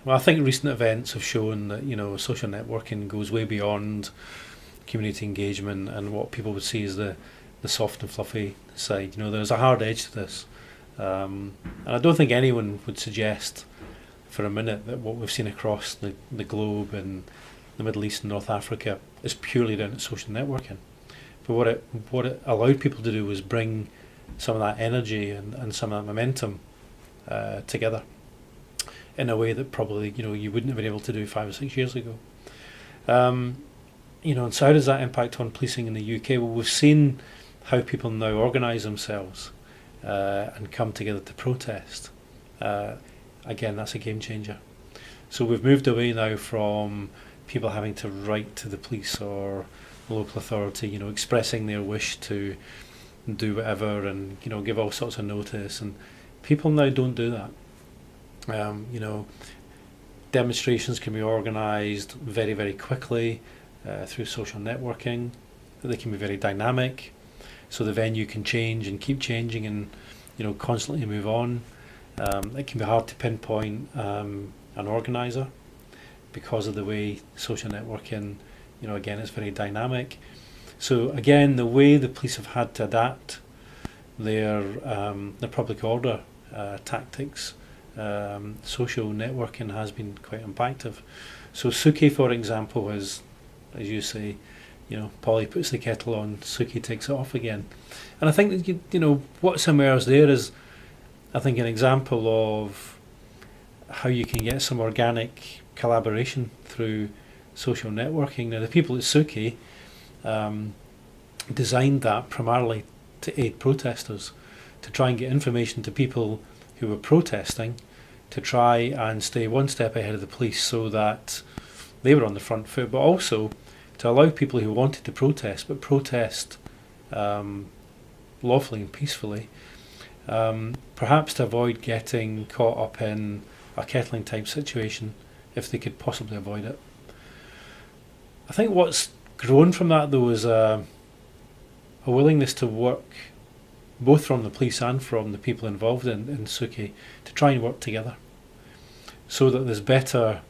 Well, I think recent events have shown that social networking goes way beyond community engagement and what people would see as the soft and fluffy side. There's a hard edge to this, and I don't think anyone would suggest for a minute that what we've seen across the globe and the Middle East and North Africa is purely down to social networking. But what it allowed people to do was bring some of that energy and some of that momentum together in a way that probably you wouldn't have been able to do 5 or 6 years ago. And so how does that impact on policing in the UK? Well, we've seen how people now organise themselves and come together to protest. Again, that's a game changer. So we've moved away now from people having to write to the police or local authority, expressing their wish to do whatever and give all sorts of notice, and people now don't do that. Demonstrations can be organised very, very quickly through social networking. They can be very dynamic, so the venue can change and keep changing and constantly move on. It can be hard to pinpoint an organiser because of the way social networking, again, it's very dynamic. So again, the way the police have had to adapt their public order tactics, social networking has been quite impactful. So Suki, for example, is, as you say, Polly puts the kettle on, Suki takes it off again. And I think that, what's emerged there is, I think, an example of how you can get some organic collaboration through social networking. Now, the people at Suki designed that primarily to aid protesters, to try and get information to people who were protesting, to try and stay one step ahead of the police so that they were on the front foot, but also to allow people who wanted to protest, but protest lawfully and peacefully, perhaps to avoid getting caught up in a kettling type situation if they could possibly avoid it. I think what's grown from that, though, is a willingness to work both from the police and from the people involved in Suki to try and work together so that there's better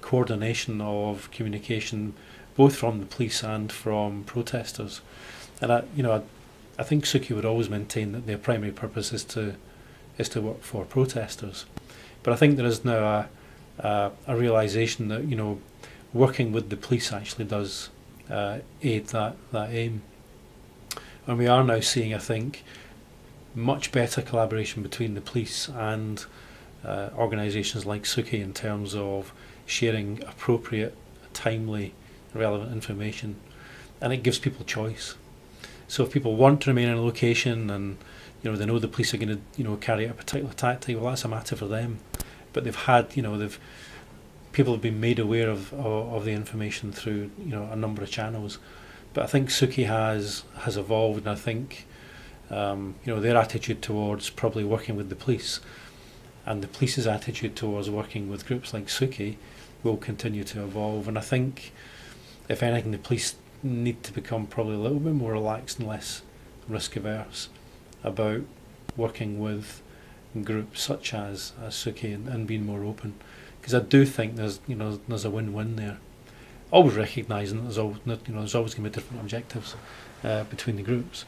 coordination of communication both from the police and from protesters. And I think Suki would always maintain that their primary purpose is to work for protesters. But I think there is now a realisation that working with the police actually does aid that aim. And we are now seeing, I think, much better collaboration between the police and organisations like Suki in terms of sharing appropriate, timely, relevant information, and it gives people choice. So if people want to remain in a location and they know the police are going to carry out a particular tactic, well, that's a matter for them. But they've had people have been made aware of the information through a number of channels. But I think Suki has evolved, and I think their attitude towards probably working with the police and the police's attitude towards working with groups like Suki will continue to evolve. And I think, if anything, the police need to become probably a little bit more relaxed and less risk averse about working with groups such as Suki and being more open, because I do think there's a win-win there. Always recognising that there's always going to be different objectives between the groups.